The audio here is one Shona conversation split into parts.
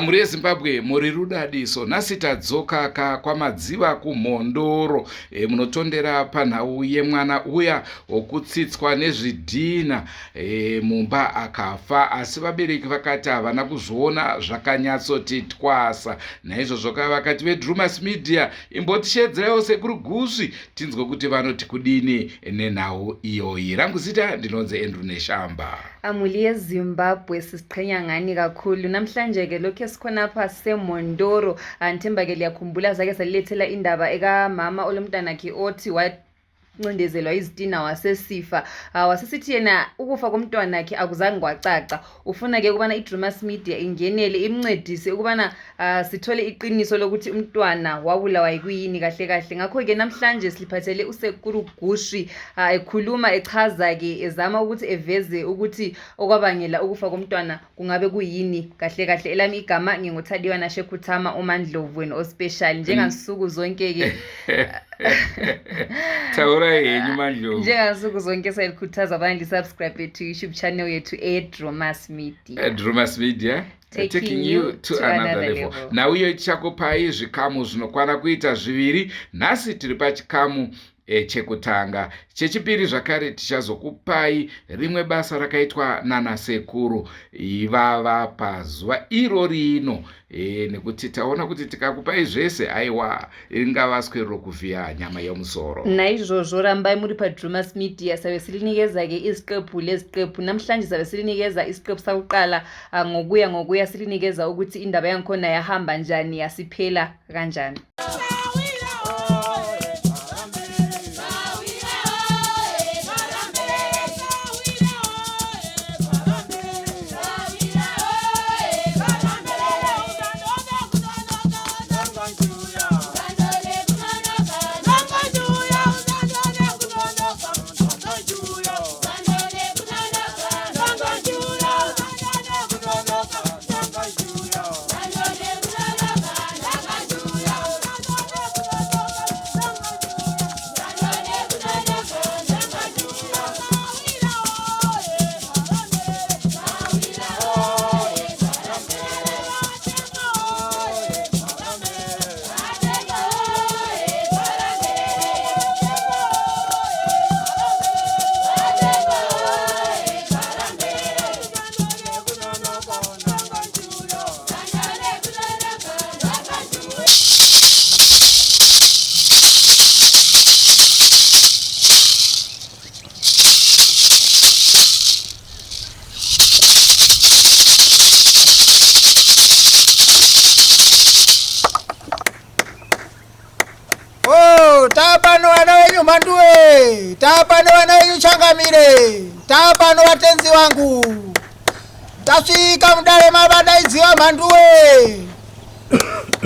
Muri Zimbabwe muri rudadiso nhasi tadzoka Pamadziwa kuMhondoro munotondera panhau yemwana uya wokutsitswa nezvidhina mumba akafa, asi vabereki vakati havana kuzviona zvakanyatsoti twasa. Naizvozvo vakati veDrewmas Media imbotishedzerawo sekuru Gusvi tinzwe kuti vanoti kudini nenhau iyoyi. Rangu zita ndinonzi Andrew Neshamba. Amuli yeZimbabwe sisiqhenya ngani kakhulu. Namhlanje ke lokho esikhona pha seMhondoro, anthemba ke liyakhumbula zake salilethela indaba eka mama olomntanakhe othi ncondezelwa izitina wasesifa. Wasesithi yena ukufa komntwanakhe akuzange kwacaca. Ufuna ke ukubana iDrewmas Media ingenele imncedise ukubana sithole iqiniso lokuthi umntwana wabulawa yikuyini kahle kahle. Ngakho ke namhlanje siliphathele usekuru Gusvi ekhuluma echaza ke ezama ukuthi eveze ukuthi okwabangela ukufa komntwana kungabe kuyini kahle kahle. Elami igama nginguThadiwa Nashekhuthama uMandlovu wena ospecial njengansuku zonke ke njengansuku zonke sayilikhuthaza abantu subscribe to YouTube channel yethu Drewmas Media. Drewmas Media taking you to another level. Nauyo tichakupai zvikamu zvinokwana kuita zviviri. Nhasi tiri pachikamu chekutanga. Chechipiri zvakare tichazokupai rimwe basa rakaitwa nanasekuru ivava pazuva iro rino, nekuti taona kuti tikakupai zvese aiwa ringavaswero kuvhiya nyama yomusoro. Naizvozvo rambai muri paDrewmas Media save silinikeza ke iziqephu leziqephu. Namhlanje save silinikeza isiqephu sakuqala ngokuya silinikeza ukuthi indaba yankhona yahamba njani, yasiphela kanjani. Tapano wana wenyu Manduwe, tapano wana wenyu Changamire, tapano watenzi wangu. Tasvika mudare mavadaidziwa Manduwe.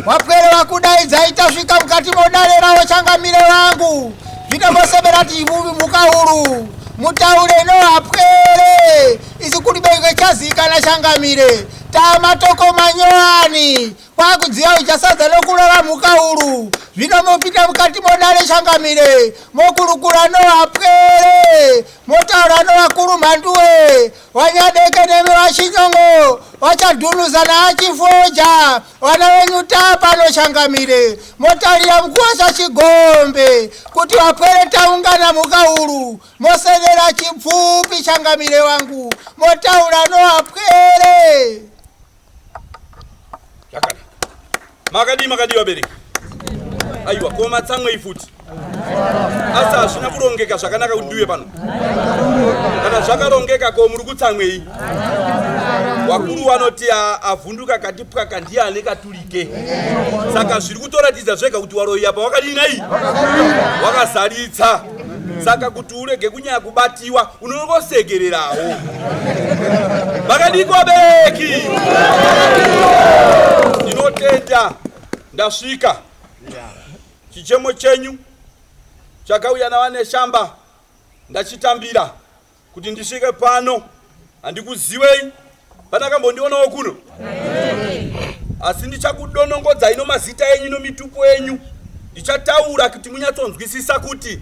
Wapwere wakudaidza itasvika mukati modare rawo Changamire wangu. Zvinomosebera tivuvi mukahuru. Mutaure nohapwere. Isi kulibeke chazikana Changamire. Tamatoko manyowani. Kwakudziwa uchasadza lokurara mukahuru. Zvinomopinda mukati modare Changamire. Mokurukura nohapwere. Motaura novakuru Manduwe. Wanyadeke neme wachinyongo. Wachadhunuza naachifoja. Wana wenyu tapano Changamire. Motaurira mkuwasha chigombe. Kuti wapwere taungana mukahuru. Mosedera chipfupi Changamire wangu. Motaura nohapwere. Makadi wabereki. Aiwa koma tsamwe ifuti. Asa ashina kurongeka zvakanaka kundiwe pano. Kana zvakarongeka ko muri kutsamwe iyi. Wakuru vanoti avhunduka katipwa kandiane katulike. Saka zviri kutoratidza zvega kuti waroya pa wakadini nayi. Wakazaritsa. Saka kuti urege kunyanya kubatiwa unongosegererawo. Makadiko wabereki. Ndinotenda ndasvika. Chichemo chenyu chakauya navane shamba ndachitambira kuti ndisvike pano. Handikuziwei pandakambondionawo kuno. Asi ndichakudonongodza ino mazita enyu nomitupo enyu. Ndichataura kuti munyatsonzwisisa kuti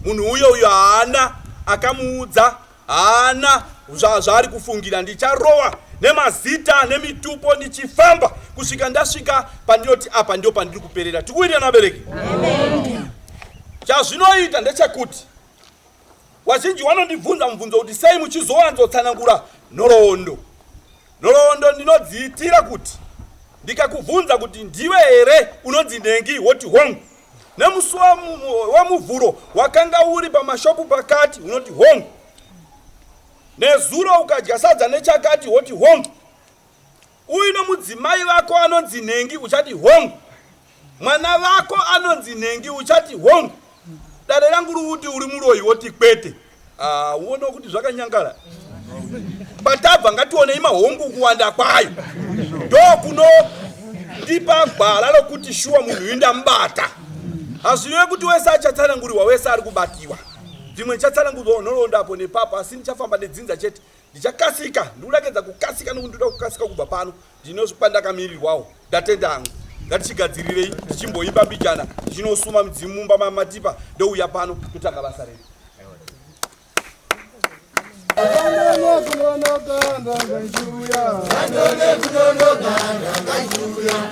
munhu uyo haana akamuudza, haana zvaari kufungira. Ndicharowa nemazita nemitupo ndichifamba kusvika ndasvika pandinoti apa ndio pandiri kuperera. Tikuitira nabereki. Chazvinoita ndechekuti wazhinji wanondibvunza mubvunzo kuti sei muchizowanzotsanangura nhoroondo. Nhoroondo ndinodziitira kuti ndikakubvunza kuti ndiwe here unonzi Nhengi woti hongu, nemusi wamuvhuro wakanga uri pamashopu pakati unoti hongu, nezuro ukadya sadza nechakati woti hongu, uyu nomudzimai vako anonzi Nhengi uchati hongu, mwana vako anonzi Nhengi uchati hongu. Dare rangu ruti uri muroyi woti kwete. Uone kuti zvakanyangara. Patabva ngatione mahongu kuwanda kwayo. Ndokuno ndipa gwara rokuti shuwa munhu indambata. Hazviwe kuti wese achatsananguriwa wese ari kubatiwa. Dzimwe chatsanangurwa nhoroondo apo nepapa asi ndichafamba nedzinza chete. Ndichakasika, ndikurakidza kukasika nokuti ndoda kukasika kubva pano. Ndinosvika ndakamirirwawo. Ndatenda hangu. Ngatichigadzirirei tichimboimba mbijana tichinosuma mudzimumba mamatipa ndouya pano kutanga basa redu.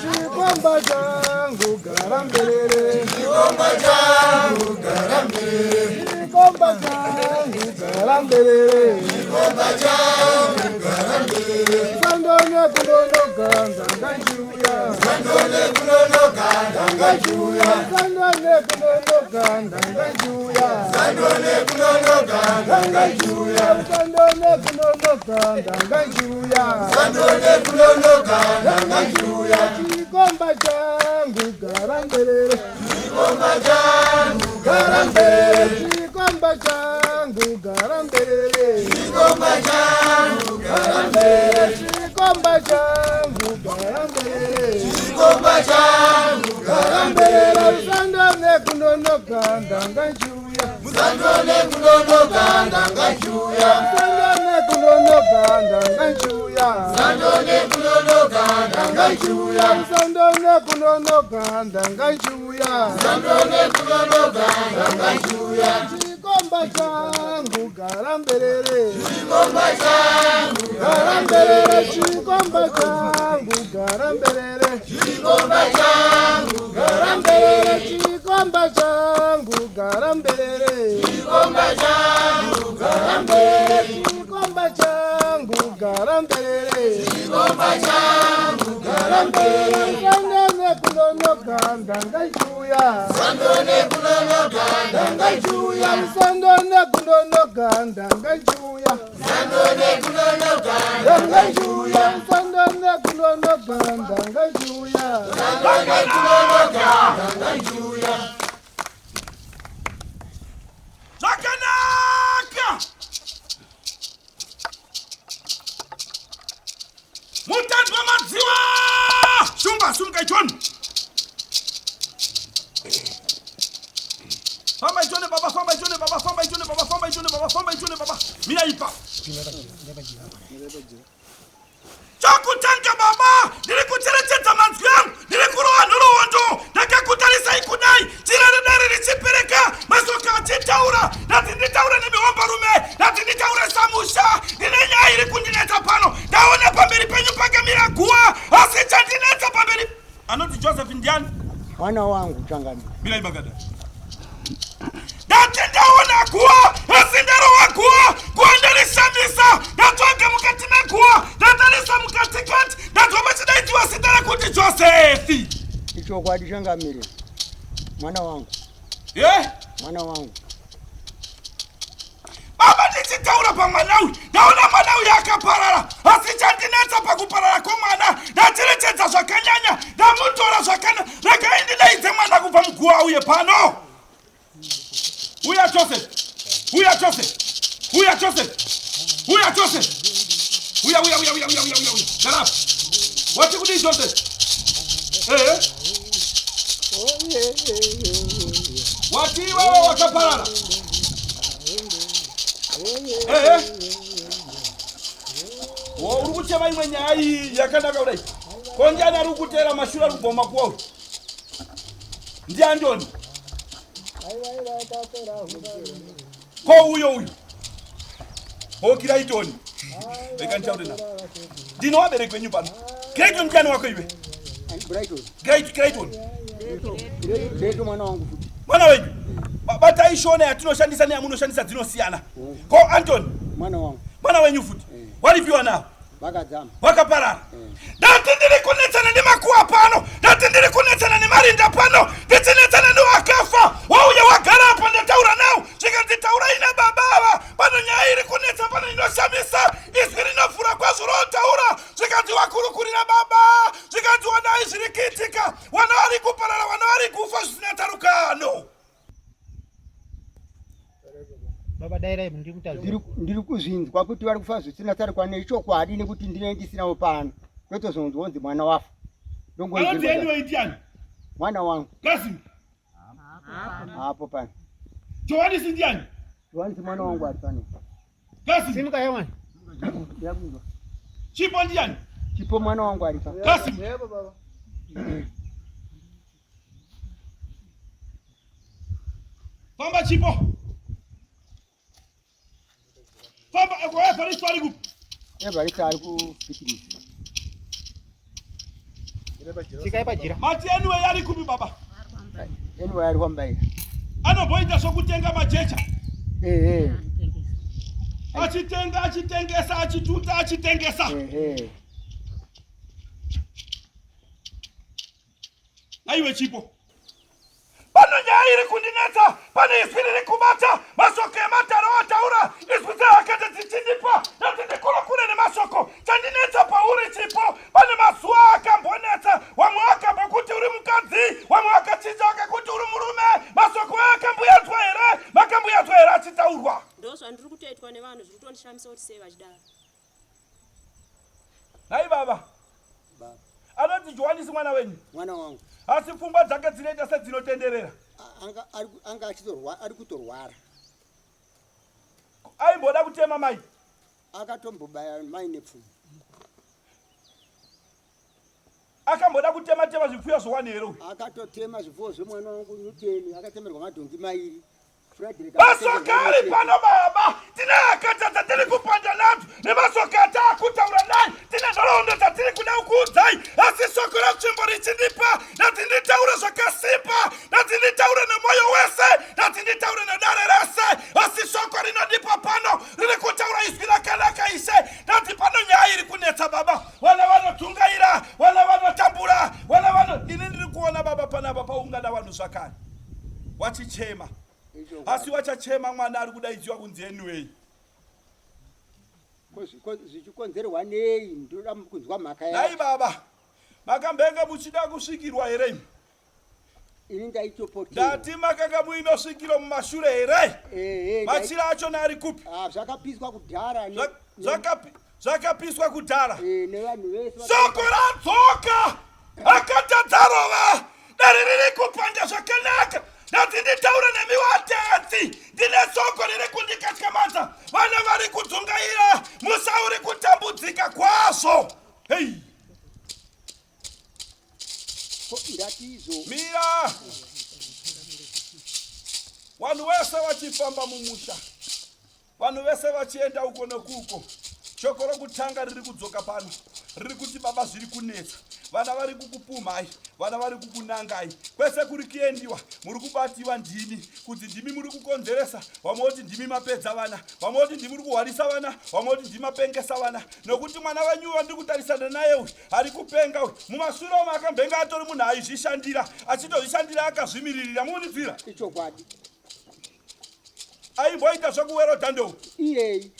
Chikomba changu garamberere, chikomba changu garamberere, chikomba changu garamberere, chikomba changu garamberere. Sandone kunonoka ndangajuya, sandone kunonoka ndangajuya, sandone kunonoka ndangajuya, sandone kunonoka ndangajuya, sandone kunonoka ndangajuya, sandone kunonoka ndangajuya. Chikomba changu garamberere, chikomba changu garamberere, chikomba changu garamberere, chikomba changu garamberere, chikomba changu garamberere, chikomba changu garamberere. Sandone kunonoka ndangajuya, sandone kunonoka ndangajuya, sandone kunonoka ndangajuya, sandone kunonoka ndangajuya, sandone kunonoka ndangajuya, sandone kunonoka ndangajuya. Chikomba changu garamberere, chikomba changu garamberere, chikomba changu garamberere, chikomba changu garamberere, chikomba changu garamberere, chikomba changu garamberere, chikomba changu garamberere, chikomba changu garamberere. Sandone kunonoka ndangajuya, sandone kunonoka ndangajuya, sandone kunonoka ndangajuya, sandone kunonoka ndangajuya, sandone kunonoka ndangajuya, sandone kunonoka ndangajuya. Zvakanaka! Mutanzi Pamadziwa! Shumba, sumuka ichoni! Famba ichoni baba, famba ichoni baba, famba ichoni baba, famba ichoni baba, famba ichoni baba. Mira ipa. Chakutanga baba, ndiri kucherechedza manzwi angu, ndiri kurowa nhoroondo, ndakakutarisa ikudai, chirarudare richipereka, masoka achitaura, ndati nditaure nemihombarume, ndati nditaure samusha, ndine nyaya iri kundinetsa pano, ndaona pamberi penyu pakamira guwa, asi chandinetsa pamberi. Anoti Joseph ndiani? Mwana wangu changamire. Mira ibagada. Ndati ndaona guwa, asi ndarowa guwa, guwa ndarishamisa, ndatsvaga mukati meguwa, ndatarisa mukatikati, ndadzoma chidaitiwa zita rekuti Josefi. Ichokwadi changamire. Mwana wangu. Ye? Mwana wangu. Baba ndichitaura pamwana uyu, ndaona mwana uyu akaparara, asi chandinetsa pakuparara kwomwana, ndacherechedza zvakanyanya, ndamutora zvakana, regai ndidaidze mwana kubva muguwa uye pano. Uya Joseph, uya Joseph, uya Joseph, uya Joseph, uya. Garap, wati kudi Joseph? Wati wewe wakaparara? Uri kucheva imwe nyaya iyi yakanaka kudai. Konjani ari kutera mashura ari kubva mumakuwa uyu? Ndiandoni? Ko uyo okira itoni. Reka ntaure na. Ndino waberekwe nyumbano. Great one mjani wako iwe. Brighton. Great one. Leto mwana wangu futi. Mwana wenyu. Bataishone atinoshandisa neamunoshandisa dzinosiyana. Ko Anton. Mwana wenyu futi. Walipiwa nao. Wakaparara. Dati ndiri kunetsana nemakuwa pano. Dati ndiri kunetsana nemarinda pano. Nditsinetsana newakafa. Wauya wagara apa ndataura nawo. Zvikadzitaura ina babava. Pano nyaya iri kunetsa pano inoshamisa. Izwi rinofura kwazvo rotaura. Zvikadzi wakurukurira baba. Zvikadzi wanai zviri kuitika. Wana vari kuparara, wana vari kufa zvisina tarukano. Baba daira ndiri kuzvinzwa kuti vari kufa zvisina tarukano nechokwadi nekuti ndine ndisinawo pano. Kwetozonzwonzi mwana wafa. Anoti anyway ndiani? Mwana wangu. Gusvi. Hapo pano. Joani si ndiani? Joani si mwana wangu ari pano. Gusvi. Simuka yawan. Yakuzwa. Chipo ndiani? Chipo mwana wangu ari pano. Gusvi. Yebo baba. Famba Chipo. Famba kwa Evariste ari kupi? Evariste ari kufikirisa. Chikai pajira. Mati anyway ari kupi baba? Anyway ari kwambaira. Anoboita sokutenga majecha. Achitengesa, achituta, achitengesa. Aiwe Chipo. Pano nyaya iri kundinetsa, pane izwi riri kubata, masoko emataro ataura, izwi dzeakati dzichindipa, nati ndikuru kure nemasoko, chandinetsa pauri Chipo, pane mazuva akambonetsa, wamwe akambokuti uri mukadzi, wamwe akachinja akakuti uri murume, masoko akambuyadzwa here, makambuyadzwa here achitaurwa. Ndozva ndiri kutoitwa nevanhu zviri kutondishamisa kuti sei vachidaro. Hai baba. Anoti Joani si mwana wenyu? Mwana wangu. Asi pfungwa dzake dzinoita sedzinotenderera. Anga ari kutorwara. Aimboda kutema mai. Akatombobaya mai nepfungwa. Akamboda kutema zvipfuyo zvowani here uyu. Akatotema zvipfuyo zvemwana wangu Newton, akatemerwa madhongi mairi. Masoka ari pano baba. Tine akata dzatiri kupanda nadzo nemasoka ataakutaura naye. Tine nhoroondo dzatiri kuda kukuudzai. Asi soko ratsvimbo richindipa. Nati nditaure zvakasimba. Nati nditaure nemwoyo wese. Nati nditaure nedare rese. Asi soko rinodipa pano. Riri kutaura izwi rakanaka ishe. Nati pano nyaya iri kunetsa baba. Vana vanodzungaira. Vana vanotambura. Vana vano. Ini ndiri kuona baba panapa paungana vanhu zvakare. Wachichema. Asi wachachema mwana ari kudaidziwa kunzi anyway. Zvichikonzerwa nei? Ndoda kunzwa mhaka yacho. Dai baba. Makambenge muchida kusvikirwa here? Ini ndaitopotera. Ndati makanga muinosvikiro mumashure here? Machira acho nari kupi? Zvakapiswa kudhara. Zvakapiswa kudhara. Nevanhu vese. Soko radzoka! Akatadzarova! Dare riri kupanda zvakanaka! Nati nditaure nemi watetsi! Ndine soko riri kundikatyamadza! Vana vari kudzungaira! Musa uri kutambudzika kwazvo! Hey! Ndatizo. Mira! Vanhu vese vachifamba mumusha. Vanhu vese vachienda uko nekuko. Shoko rokutanga riri kudzoka pano. Riri kuti baba zviri kunetsa. Vana vari kukupumhai, vana vari kukunangai. Kwese kuri kuendiwa, muri kubatiwa ndimi. Kuti ndimi muri kukonzeresa, vamwe ndimi mapedza vana. Vamwe ndimi muri kuhwarisa vana, vamwe ndimi mapengesa vana. Nokuti mwana wenyu wandiri kutarisana naye uyu, ari kupenga uyu. Mumashure omo akambenga atori munhu aizvishandira, achitozvishandira akazvimiririra. Munoziva? Ichokwadi. Aimboita zvokuwero dhando. Iyei.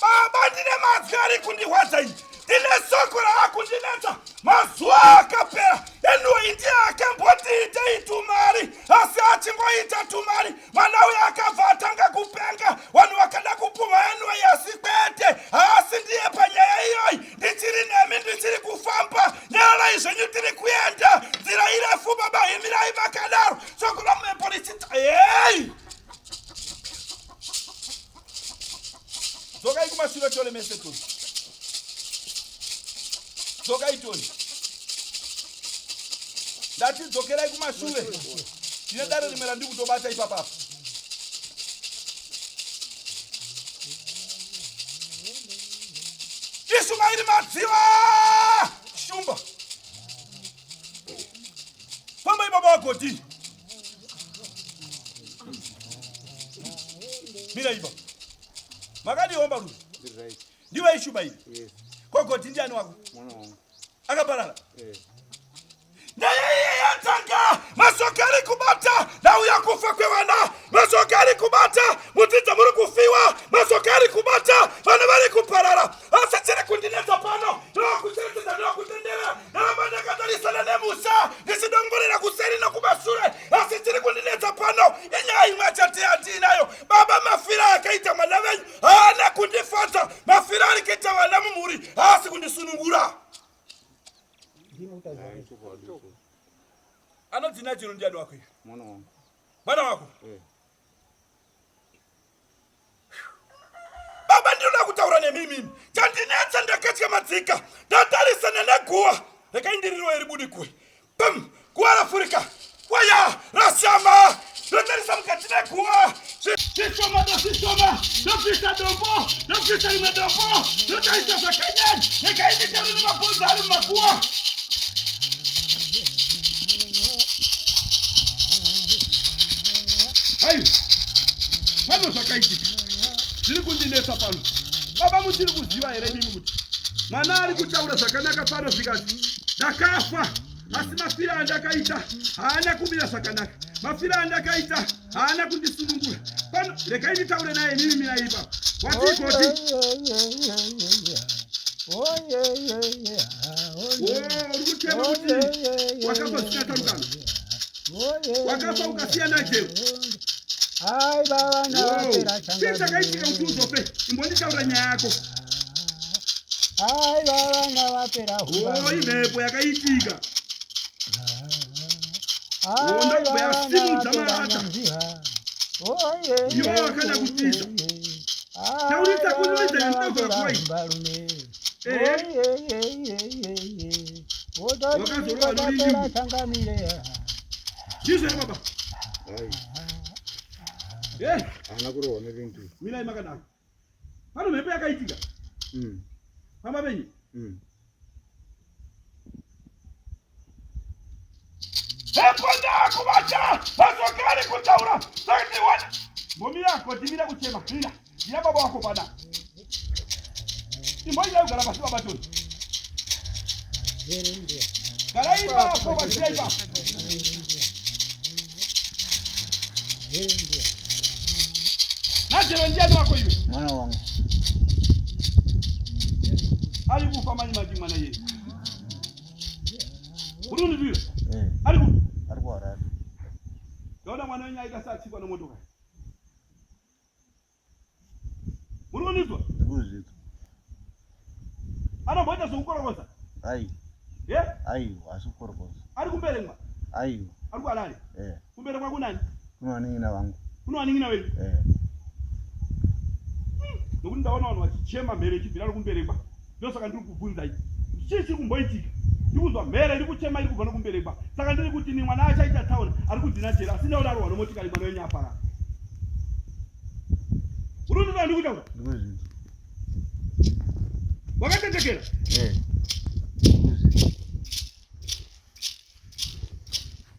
Baba ndine mazwi kundihwadza iyi. Ndine soko raakundinetsa. Mazuva akapera. Anyway ndiye akamboti itei tumari. Asi achingoita tumari. Mwana uyu akabva atanga kupenga. Vanhu vakada kupumha anyway asi kwete. Asi ndiye panyaya iyoyi. Ndichiri nemi ndichiri kufamba. Nyara izvenyu tiri kuenda. Nzira irefu baba, imirai makadaro. Soko ramhepo richita. Hey! Zokai kumashure tole mese toni. Zokai toni. Ndati dzokerai kumashure. Ndine dare rimwe randiri kutobata ipapa. Ishumairi Madziwa! Shumba! Famba ibaba wako ti. Mira iba. Magadi omba rudi. Ndiwe Ishumairi? Yes. Koko tinjani wako? Mwana wangu. Akabalala? Eh. Yatanga masokari kubata na uyakufa kwa wana masokari kubata mutita muri kufiwa masokari kubata bana bari kuparara asachere kundineza pano no kuteteza no kutendera na bana katalisa na Musa nisidongorera kuseri na kubasure asachere kundineza pano inyai machate atinayo baba mafira akaita malavenyu ana kundifata mafira alikita walamu muri asi kundisunungura Anodzina chiro ndiani wako iwe? Mwana wangu. Mwana wako? Baba ndiro nakutaura nemimi. Chandinetsa ndakatika madzika. Ndatarisana neguwa. Rekaindiriro eribudi kwe. Pam! Guwa rafurika. Waya! Rashama! Ndatarisa mukati neguwa. Sishoma! Ndopisa dombo! Ndopisa rimwe dombo! Ndotaisa zvakanyanya! Rekainditaura nemabhonzo ari mumaguwa. Hayi, pano zvakaitika. Zviri kundinetsa pano. Baba muchiri kuziva here mimi kuti mwana ari kutaura zvakanaka pano zvikati ndakafa asi mafira andakaita haana kumira zvakanaka. Mafira andakaita haana kundisunungura. Pano rekai nditaure naye mimi miraipa. Watikoti? Uri kutema kuti wakafa zvisina tarukano. Wakafa ukasiya naye. Ai baba na wapera changa. Sasa kaitika utuzope. Imbonditaura nyaya yako. Ai baba na wapera huba. Imhepo yakaitika. Ai baba na wapera Mziha. Oye. Iwo wakada kutiza. Taurita kunuliza ndogo kwa kwai. Wakazorwa wapera changa milea. Jizo ya baba. Ai. Ana kurowa nevintu. Mila imakanaka. Pano mhepo yakaitika. Pama benyi. Eponda kubacha! Asokari kutaura! Sakti wana! Momi yako timira kuchema. Mira baba wako pada. Imbo ila ugala basi baba tuni. Garaiba kwa bashaiba. Nachelo njani wako hivi? Mwana wangu. Alikufa manyi mwana yeye. Uruni vile? Alikufa. Alikuwa radi. Yona mwana wenye aika saa chikwa na motoka. Uruni zwa? Gusvi. Ano mboja sokukora kosa? Ai. Ai, wasukora kosa. Alikumbele ngwa? Ai. Alikuwa lali? Kumbele kwa kunani? Kuna ningina wangu. Kuna ningina wewe? Nokuti ndaona vanhu vachichema mhere ichibvira nokumberekwa. Ndosaka ndiri kubvunza iyi. Chii kumboitika? Ndikuzwa mhere iri kuchema iri kubva nokumberekwa. Saka ndiri kuti ni mwana achaita tauna ari kudzina chera asina kuti arwa nomotikari mwana wenyu apara. Uri ndira ndikutaura? Gusvi. Wakatetekera? Gusvi.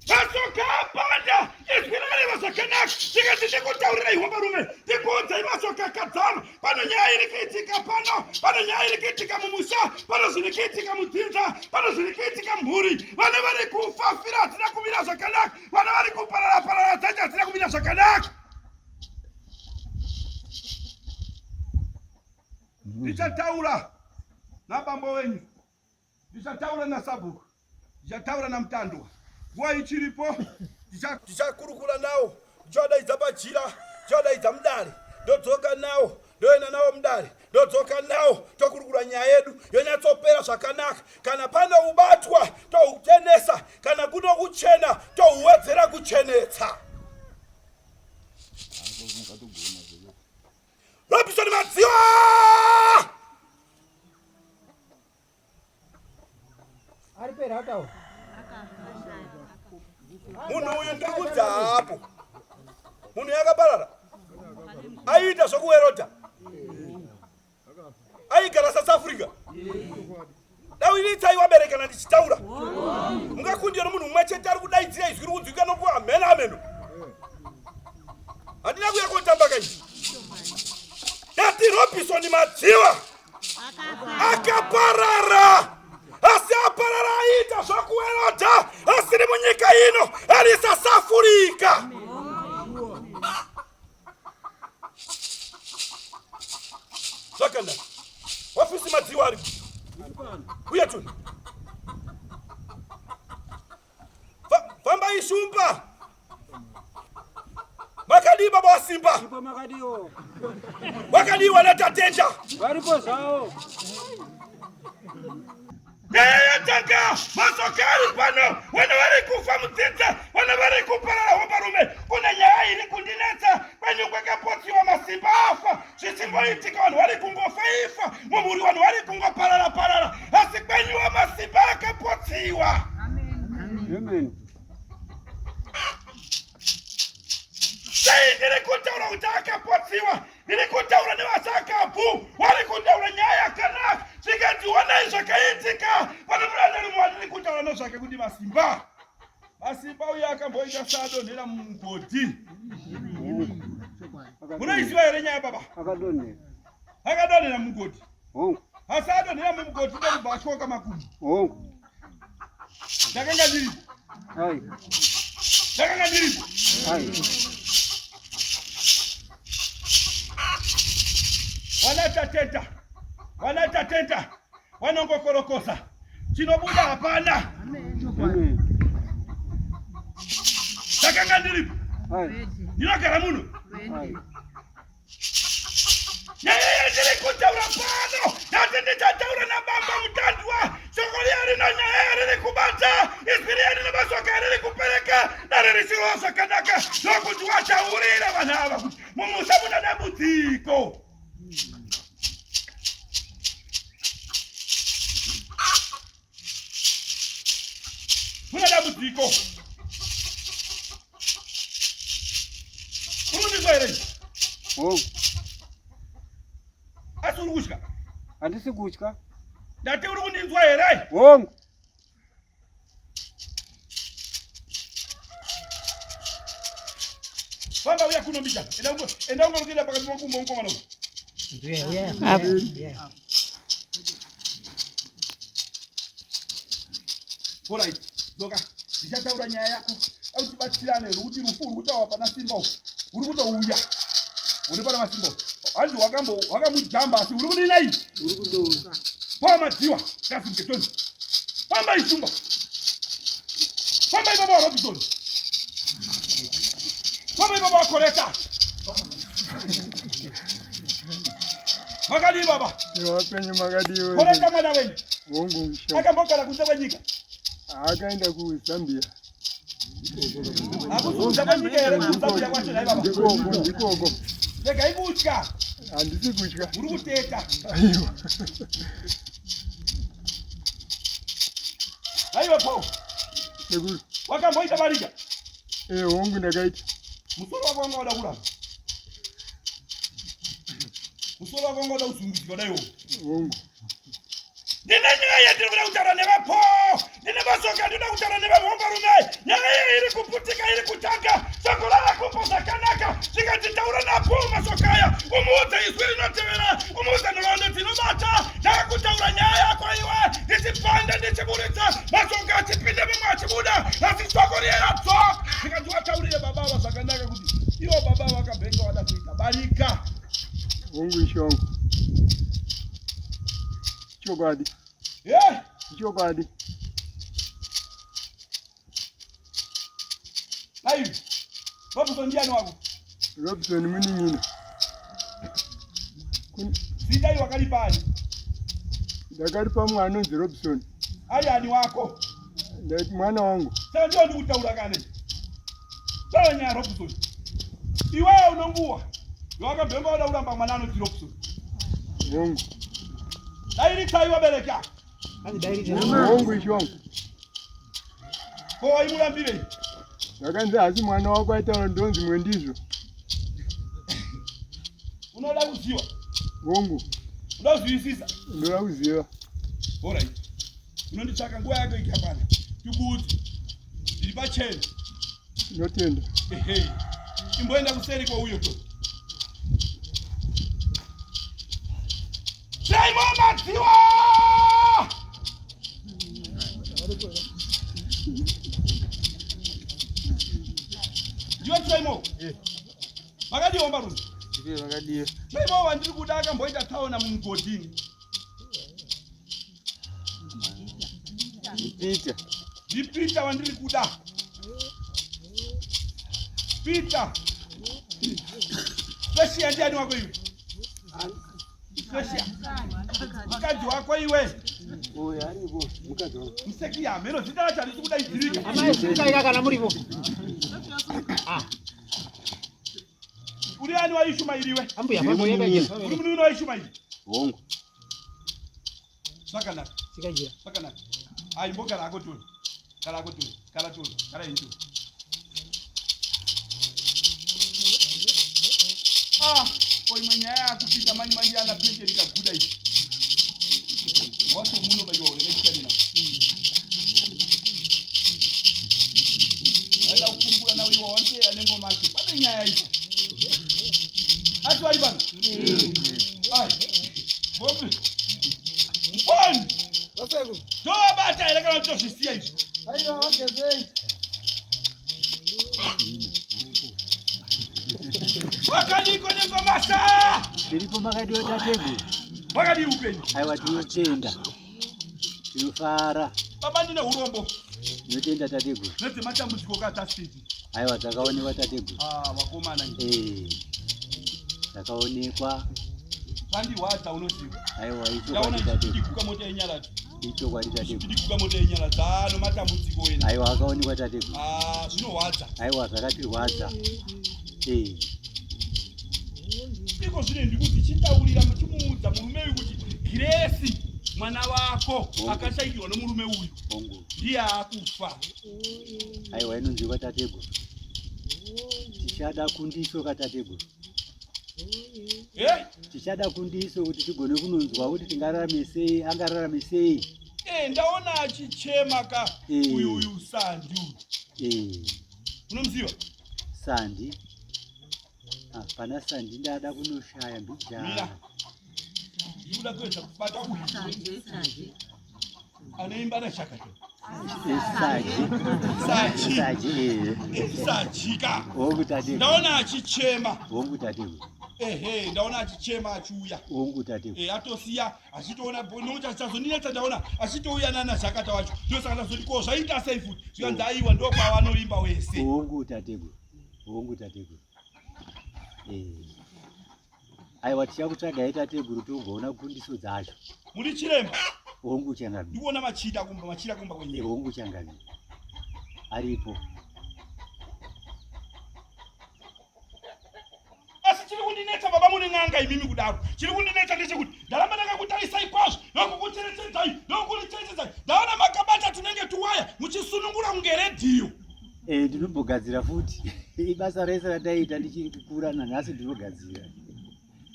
Vasoka panda! Izvirareva zvakanaka! Tikati ndikutaurirai homarume! Ndikuudzai vasoka kadzama! Pano nyaya iri kuitika pano! Pano nyaya iri kuitika mumusa! Pano zviri kuitika mudzinza! Pano zviri kuitika mhuri! Vana vari kufafira hatina kumira zvakanaka! Vana vari kuparara dzacho hatina kumira zvakanaka! Ndichataura nabambo wenyu. Ndichataura nasabhuku. Ndichataura namutandwa. Nguva ichiripo, ndichakurukura nawo, ndichadaidza pajira, ndichadaidza mudare, ndodzoka nawo, ndoenda nawo mudare, ndodzoka nawo, tokurukura nyaya yedu, yonyatsopera zvakanaka. Kana pano ubatwa, touchenesa, kana kuno kuchena, touwedzera kuchenetsa. Robinson Madziwa! Aripera hatawo. Munhu uyu ndiri kudza hapo. Munhu yakaparara. Aita zvokuwerodha. Aigara South Africa. Dawilita iwaberekana ndichitaura. Mungakundira munhu mumwe chete ari kudaidzira izwi riri kudzika noku amen amen. Handina kuya kotamba kanji. Yati Robinson Madziwa akaparara. Asi aparara aita zvakuwerota. Asiri munyika ino alisasafurika. Zakanda. Ofisi Madziwa ari. Uya tuni. Famba ishumba. Makadi baba wa Simba. Simba makadiwo. Makadi waleta tenja. Varipo zao. Yatanga masokari pano. Wana vari kufa mutitsa. Wana vari kuparara hobarume. Kuna nyaya iri kundinetsa. Kwenyu kwakapotsiwa masimba afa. Zvisimboitika vanhu vari kungofaifa. Mumuri vanhu vari kungoparara. Asi kwenyu masimba akapotsiwa. Amen. Sei ndiri kutaura kuti akapotsiwa. Ndiri kutaura nevasakapu. Vari kutaura nyaya yakanaka. Zvikandiona zvakaitika. Panomuranari mwana ndiri kutaura nezvake kuti masimba. Masimba uya akamboita sadonhera mumugodhi. Munoiziva here nyaya baba? Akadonhera. Akadonhera mumugodhi. Hongu. Asi adonhera mumugodhi ndokubva makumi. Hongu. Ndakanga ndiripo. Hai. Ndakanga ndiripo. Hai. Wanatatenta. Wanongokorokosa. Chinobuda hapana. Amen. Ndakanga ndiripo. Hai. Ndinogara muno. Hai. Nyaya ndiri kutaura pano. Ndati ndichataura nababa mutandwa. Shoko riri nonyaya riri kubata. Izwi riri nemasoka riri kupereka. Naririsiwo zvakanaka. Nokuti wataurira vanhu ava kuti mumusa muna dambudziko. Muna dambudziko. Unondizwa here? Hongu. Asi uri kutya? Handisi kutya. Ndati uri kundinzwa here? Hongu. Famba uya kunombidza. Enda ungorukira pakati pokumba mukomana uyu. Alright. Doka. Ndichataura nyaya yako. Autibatsirane ruti rufu uri kutaura pana Simba uyu. Uri kutouya. Uri pana masimba uyu. Hanzi wakamujamba asi uri kudii nayi? Uri kutoka. Pamadziwa. Kasi mketoni. Famba ishumba. Famba ibaba wa Robinson. Famba ibaba wa Koleta. Makadi baba. Wapenye makadiwo. Koleta mwana wenyu. Hongu msha. Akambokala kunze kwenyika. Akaenda ku Zambia. Akusunza kwenyika here kuzambia kwacho naye baba. Ndikoko. Rega ikutya. Handisi kutya. Uri kuteta. Aiwa. Aiwa po. Sekuru. Wakamboita barika. Hongu ndakaita. Musoro wako wanga wada kuramba. Musoro wako wanga wada kusungudzwa daiwo. Hongu. Ndine nyaya ndiri kuda kutaura nevapo. Ndine masoka ndinoda kutaura nevamhombarume. Nyaya iri kuputika iri kutanga. Shoko rarakumbo zvakanaka. Zvikatitaura napo masokaya. Umuudze izwi rinotevera. Umuudze nhoroondo dzinobata. Ndakakutaura nyaya yako iwe. Ndichipanda ndichiburitsa. Masoka achipinde mumwe achibuda. Asi shoko riyeradzo. Ndikati wataurire baba ava zvakanaka kuti ivo baba vakabhenga wada kuita barika. Hongu ishongo. Chokwadi. Yeah. Chokwadi. Ayi. Robinson ndiani wako? Robinson munin'ina. Zidai wakalipa ani? Ndakalipa mwana anonzi Robinson. Ayi ani wako? Ndati mwana wangu. Sasa ndio ndikutaura kane. Sasa nya Robinson. Iwewe unonguwa. Wakabhenga wada kuramba mwana anonzi Robinson. Hongu. Dairi tai wabereka. Hongu ishongo. Ko imulambire. Ndakanzi asi mwana wako aitaura ndonzi Mwendizo. Unoda kuziwa. Hongu. Unozwisisa. Ndoda kuziva. Alright. Unonditsvaka nguva yako ikapana. Tikuudze. Ndiri pachena. Ndinotenda. Ehe. Imboenda kuseri kwauyo to. Pamadziwa! Ndiwe Traimo? Vakadiwa mbarume? Vakadiwa. Traimo wandiri kuda akamboita taona mumugodini. Peter wandiri kuda. Peter. Fresh ndiani wako iwe? Fresh. Mukadzi wako iwe. Oya aripo mukadzi wangu. Museki ya mero zita racha ndikuda idzirika. Amai zitaika kana muripo. Uri ani waishuma iriwe? Ambuya pamwe yakaje. Uri munhu waishuma iri? Hongo. Sakanaka. Sikajira. Sakanaka. Ai mbogara akotoni. Kala akotoni. Kala toni. Kala into. Koi manyaya kupita manyi ana pete likaguda hivi. Watu muno bayo lekeka nina. Ala ukumbula na wiwa wonke alengo make. Pane nyaya hizo. Atu ali bana. Bobi. One. Wasego. Toa bata ile kama tushisia hizo. Ayo ongezeni. Wakati kwenye ngomasa. Ndiripo makadi otategu. Wakati upenyi. Aiwa tinotenda. Tinofara. Baba ndine urombo. Tinotenda tategu. Nete matambudziko katasiti. Aiwa takaonekwa tategu. Wakomana. Takaonekwa. Kandi waza unoziva. Aiwa icho yaona tategu. ndikuka moto yenyala tu. Icho kwadi tategu. Ndikuka moto yenyala dzano matambudziko wena. Aiwa akaonekwa tategu. Zvinowadza. Aiwa zvakatirwadza. Iko zvine ndikuti chitaurira muchimuudza murume uyu kuti Grace mwana wako akashayikirwa nomurume uyu. Ndiye akufa. Aiwa inonzwikwa tategu. Tichada kundiso katategu. Tichada kundiso kuti tigone kunonzwa kuti tingararame sei, angararame sei. Ndaona achichema ka uyu Sandi uyu. Unomziva? Sandi. Pana Sandi ndada kunoshaya mbijana. Ndikuda kuedza kubata uyu. Anoimba nashakata. Sajika. Hongu tategu. Ndaona achichema. Hongu tategu. Ndaona achichema achiuya. Hongu tategu. Atosiya achitoona nokuti chazonetsa ndaona achitouya nana Shakata wacho. Ndosaka ndazoti ko zvaita sei futi. Zvikandaiwa ndokwavanoimba wese. Hongu tategu. Hongu tategu. Aiwa tichakutsvagai tategu togoona kundiso dzacho. Muri chiremba. Hongu changami. Ndikuona machira kumba kwenyika. Hongu changami. Aripo. Asi chiri kundinetsa baba mune ng'anga imimi kudaro. Chiri kundinetsa ndechekuti ndaramba ndakakutarisai kwazvo nokukucherechedzai nokukucherechedzai. Ndaona makabata tunenge tuwaya muchisunungura kunge redhiyo. Ndinombogadzira futi. Ibasa rese rataita ndichikura nanhasi ndinogadzira.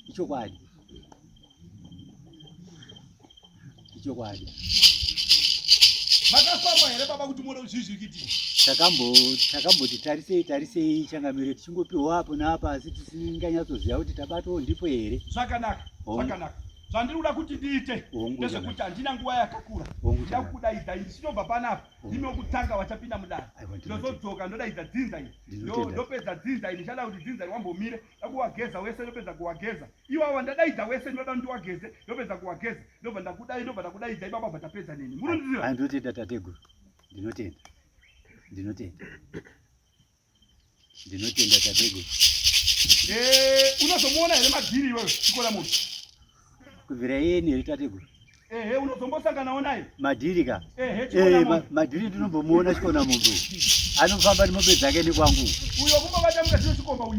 Icho kwadi. Makafamba here baba kuti muone zvizvikiti. Takamboti tarisei changamiro tichingopihwa apo napa asi tisinganyatsoziva kuti tabatawo ndipo here. Zvakanaka. Zvandiri kuda kuti ndiite ndezvekuti handina nguva yakakura. Ndida kukudaidza ndichinobva panapa ndime kutanga wachapinda mudare. Ndozodzoka ndodaidza dzinza iyi. Ndopedza dzinza iyi ndichada kuti dzinza iyi wambomire. Ndakuwageza wese ndopedza kuwageza. Iwawa ndadaidza wese ndoda kuti ndiwageze ndopedza kuwageza. Ndobva ndakudaidza ibaba bva tapedza nini. Munondiziva? Handinotenda tateguru. Ndinotenda tateguru. Unozomuona here madhiri iwewe chikora munhu. Kubvira yeni here tateguru. Unozombosanganawo naye madhiri ka. Chikona madhiri ndinombomuona chikona munhu. Anofamba nemombe dzake nekwangu. Uyo kumbobata mukati wechikomba uyu.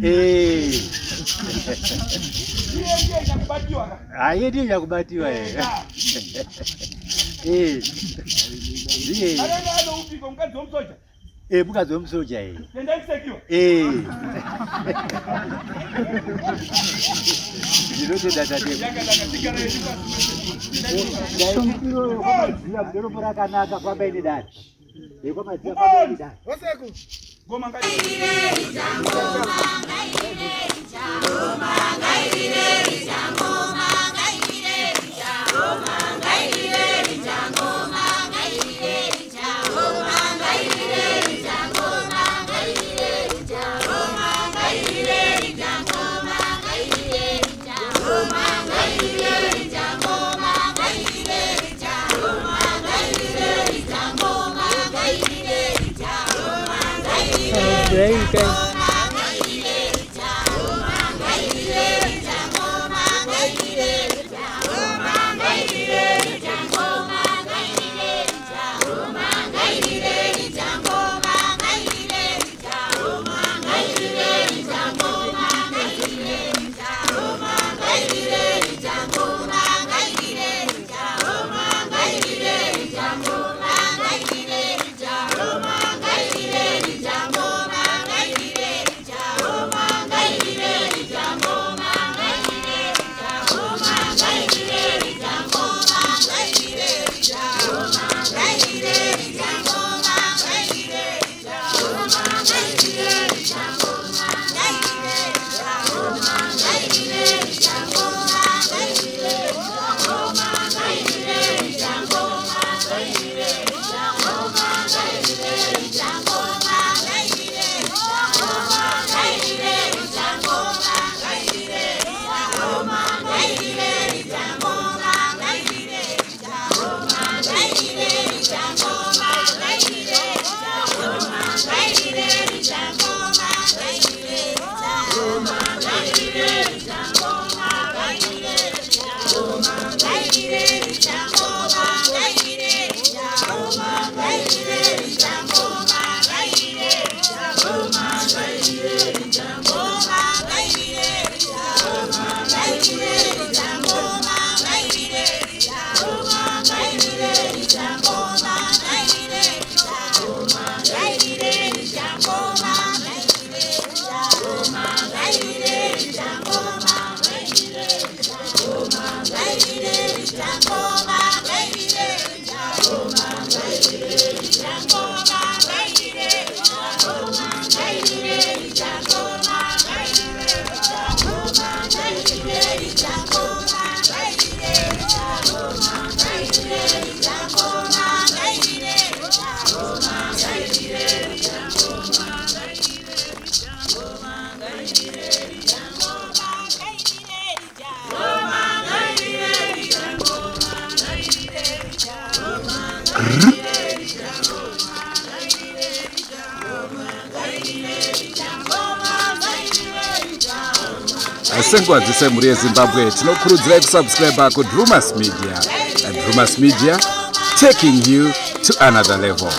Ndiye chakubatiwa ka. Ndiye chakubatiwa here. Arenga anoupika mukadzi womusoja. Mukazi womsoja yeye. Nenda kusekiwa. Ndirote dadade. Ndampiro Pamadziwa ndiro rakanaka kwambaini dad. Pamadziwa kwambaini dad. Waseku. Goma ngai. There you go. Sengwadzi semhuri yeZimbabwe tinokurudzirai kusubscribe kuDrewmas Media. And Drewmas Media, taking you to another level.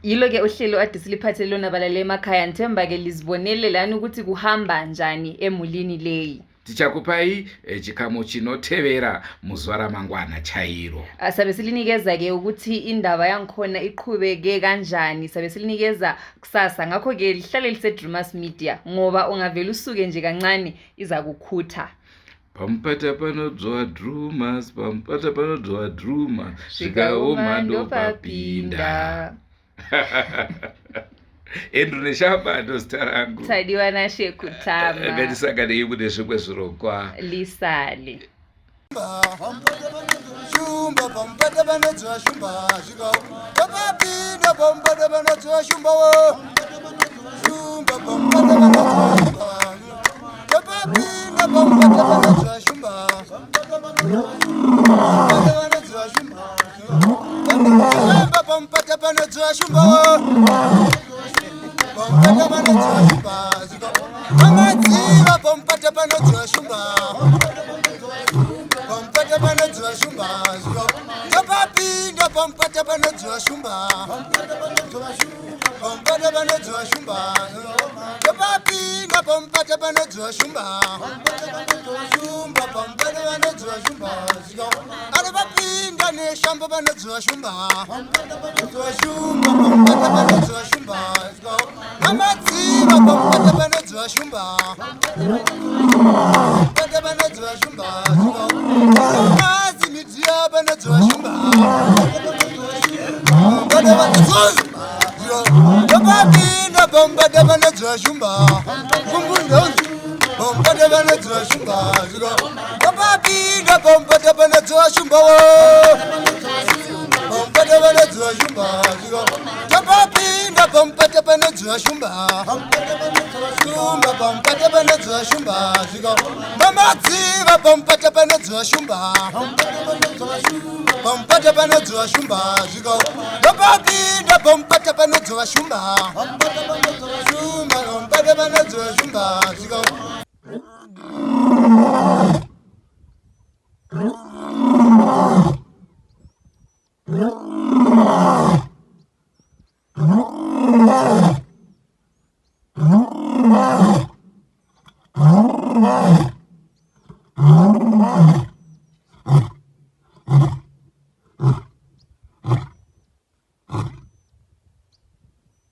Yilo ke uhlelo ade siliphathe lona balale emakhaya Nthemba ke lizibonele lana ukuthi kuhamba njani emulini leyi. tichakupai chikamu chinotevera muzuva ramangwana chairo. Sabe silinikeza-ke ukuthi indaba yangikhona iqhubeke kanjani, sabe silinikeza kusasa. Ngakho-ke lihlale lise-Drewmas Media ngoba ungavele usuke nje kancane iza kukhutha. Pampata panodzwa Drewmas, pampata panodzwa Drewmas, zvikaoma ndopapinda. Endru neshambando zita rangu. Tadiwa na Shekutama. Ngatisangane mune zvimwe zvirongwa. Lisale. Shumba pampata panodzwa shumba zvikaoma ndopapinda pampata panodzwa shumba shumba pampata panodzwa shumba ndopapinda pampata panodzwa shumba shumba pampata panodzwa shumba pampata panodzwa shumba Pamadziwa pampata panodzwa shumba pampata panodzwa shumba ndopapinda pampata panodzwa shumba pampata panodzwa shumba ndopapinda pampata panodzwa shumba shumba pampata panodzwa shumba anopapinda neshamba panodzwa shumba shumba pampata panodzwa shumba Pamadziwa pampata panodzwa shumba pampata panodzwa shumba Midziya panodzwa shumba pampata panodzwa shumba ndopapinda pampata panodzwa shumba pampata panodzwa shumba ndopapinda pampata panodzwa shumba pampata panodzwa shumba ndopapinda pampata panodzwa shumba shumba pampata panodzwa shumba Pamadziwa pampata panodzwa shumba pampata panodzwa shumba ndopapinda pampata panodzwa shumba shumba pampata panodzwa shumba Oh